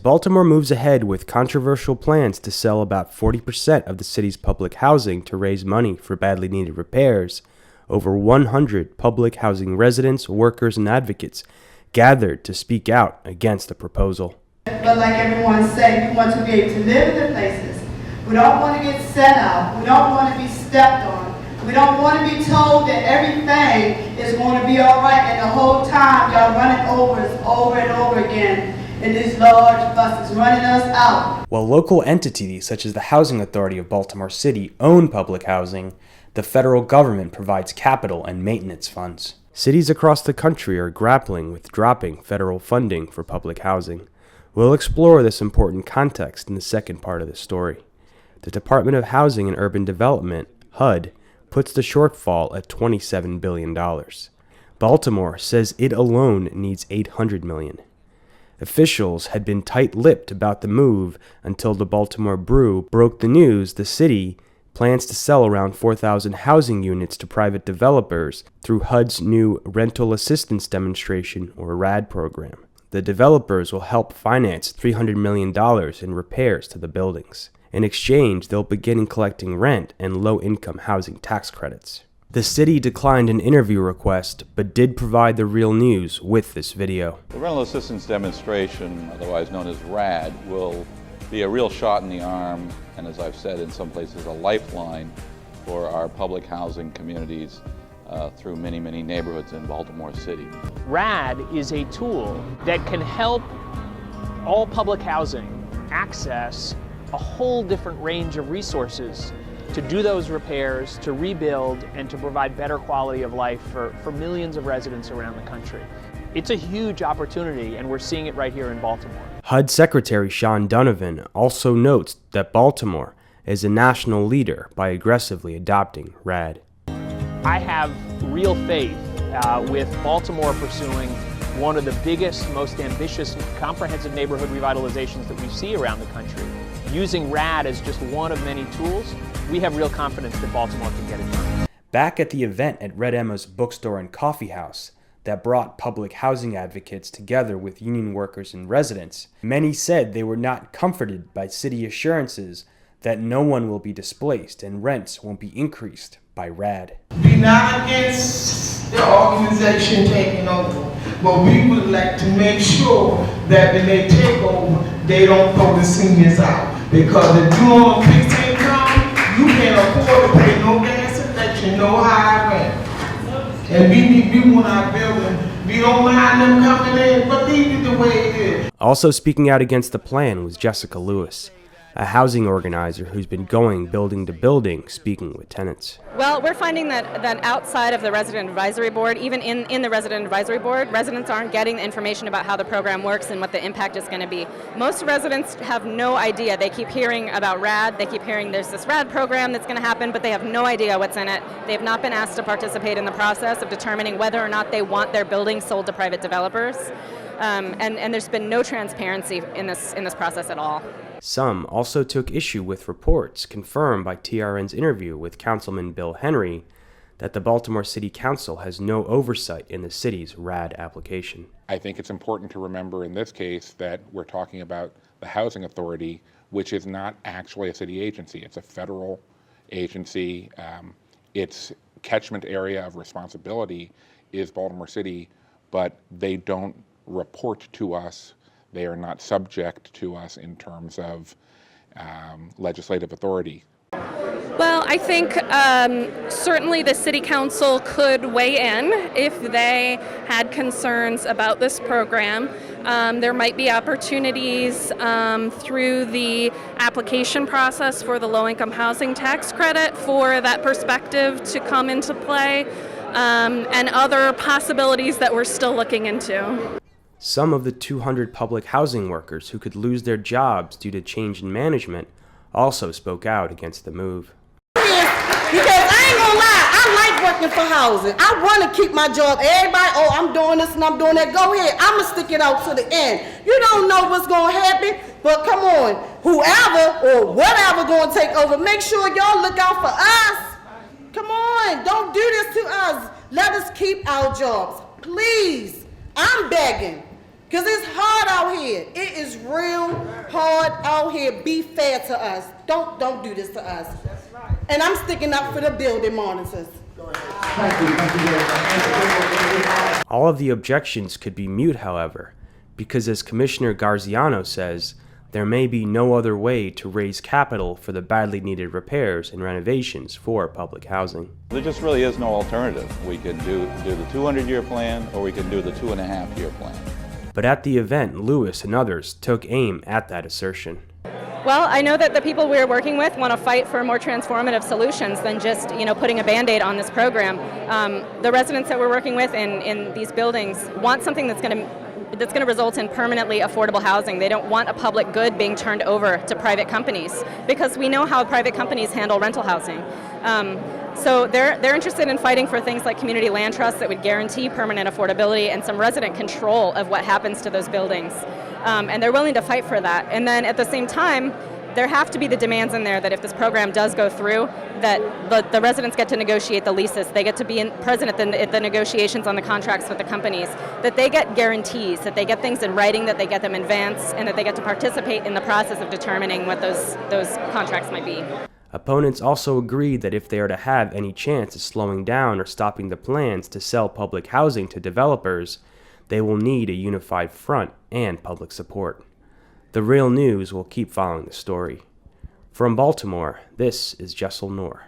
Baltimore moves ahead with controversial plans to sell about 40% of the city's public housing to raise money for badly needed repairs. Over 100 public housing residents, workers, and advocates gathered to speak out against the proposal. But like everyone said, we want to be able to live in the places. We don't want to get sent out. We don't want to be stepped on. We don't want to be told that everything is going to be all right, and the whole time y'all running over us over and over again in these large buses, running us out. While local entities such as the Housing Authority of Baltimore City own public housing, the federal government provides capital and maintenance funds. Cities across the country are grappling with dropping federal funding for public housing. We'll explore this important context in the second part of the story. The Department of Housing and Urban Development, HUD, puts the shortfall at $27 billion. Baltimore says it alone needs $800 million. Officials had been tight-lipped about the move until the Baltimore Brew broke the news the city plans to sell around 4,000 housing units to private developers through HUD's new Rental Assistance Demonstration, or RAD program. The developers will help finance $300 million in repairs to the buildings. In exchange, they'll begin collecting rent and low-income housing tax credits. The city declined an interview request, but did provide the real news with this video. The Rental Assistance Demonstration, otherwise known as RAD, will be a real shot in the arm, and as I've said in some places, a lifeline for our public housing communities through many, many neighborhoods in Baltimore City. RAD is a tool that can help all public housing access a whole different range of resources to do those repairs, to rebuild, and to provide better quality of life for millions of residents around the country. It's a huge opportunity, and we're seeing it right here in Baltimore. HUD Secretary Sean Donovan also notes that Baltimore is a national leader by aggressively adopting RAD. I have real faith with Baltimore pursuing one of the biggest, most ambitious, comprehensive neighborhood revitalizations that we see around the country. Using RAD as just one of many tools, we have real confidence that Baltimore can get it done. Back at the event at Red Emma's Bookstore and Coffee House that brought public housing advocates together with union workers and residents, many said they were not comforted by city assurances that no one will be displaced and rents won't be increased by RAD. We're not against the organization taking over, but we would like to make sure that when they take over, they don't throw the seniors out. Because if you're on a fixed income, you can't afford to pay no gas inflation, no high rent. And we want our building. We don't mind them coming in, but leave it the way it is. Also speaking out against the plan was Jessica Lewis, a housing organizer who's been going building to building speaking with tenants. Well, we're finding that outside of the resident advisory board, even in the resident advisory board, residents aren't getting the information about how the program works and what the impact is going to be. Most residents have no idea. They keep hearing about RAD, they keep hearing there's this RAD program that's going to happen, but they have no idea what's in it. They have not been asked to participate in the process of determining whether or not they want their buildings sold to private developers. And there's been no transparency in this process at all. Some also took issue with reports confirmed by TRN's interview with Councilman Bill Henry that the Baltimore City Council has no oversight in the city's RAD application. I think it's important to remember in this case that we're talking about the Housing Authority, which is not actually a city agency. It's a federal agency. Its catchment area of responsibility is Baltimore City, but they don't report to us. They are not subject to us in terms of legislative authority. Well, I think certainly the City Council could weigh in if they had concerns about this program. There might be opportunities through the application process for the low-income housing tax credit for that perspective to come into play, and other possibilities that we're still looking into. Some of the 200 public housing workers who could lose their jobs due to change in management also spoke out against the move. Because I ain't gonna lie, I like working for housing. I want to keep my job. Everybody, oh, I'm doing this and I'm doing that. Go ahead. I'm going to stick it out to the end. You don't know what's going to happen, but come on. Whoever or whatever going to take over, make sure y'all look out for us. Come on. Don't do this to us. Let us keep our jobs. Please. I'm begging. Because it's hard out here. It is real hard out here. Be fair to us. Don't do this to us. That's right. And I'm sticking up for the building monitors. Thank you very much. All of the objections could be moot, however, because as Commissioner Garziano says, there may be no other way to raise capital for the badly needed repairs and renovations for public housing. There just really is no alternative. We can do the 200-year plan, or we can do the 2.5-year plan. But at the event, Lewis and others took aim at that assertion. Well, I know that the people we're working with want to fight for more transformative solutions than just, putting a Band-Aid on this program. The residents that we're working with in these buildings want something that's going to result in permanently affordable housing. They don't want a public good being turned over to private companies, because we know how private companies handle rental housing. So they're interested in fighting for things like community land trusts that would guarantee permanent affordability and some resident control of what happens to those buildings. And they're willing to fight for that. And then at the same time, there have to be the demands in there that if this program does go through, that the residents get to negotiate the leases, they get to be present at the negotiations on the contracts with the companies, that they get guarantees, that they get things in writing, that they get them in advance, and that they get to participate in the process of determining what those contracts might be. Opponents also agreed that if they are to have any chance of slowing down or stopping the plans to sell public housing to developers, they will need a unified front and public support. The Real News will keep following the story. From Baltimore, this is Jessel Noor.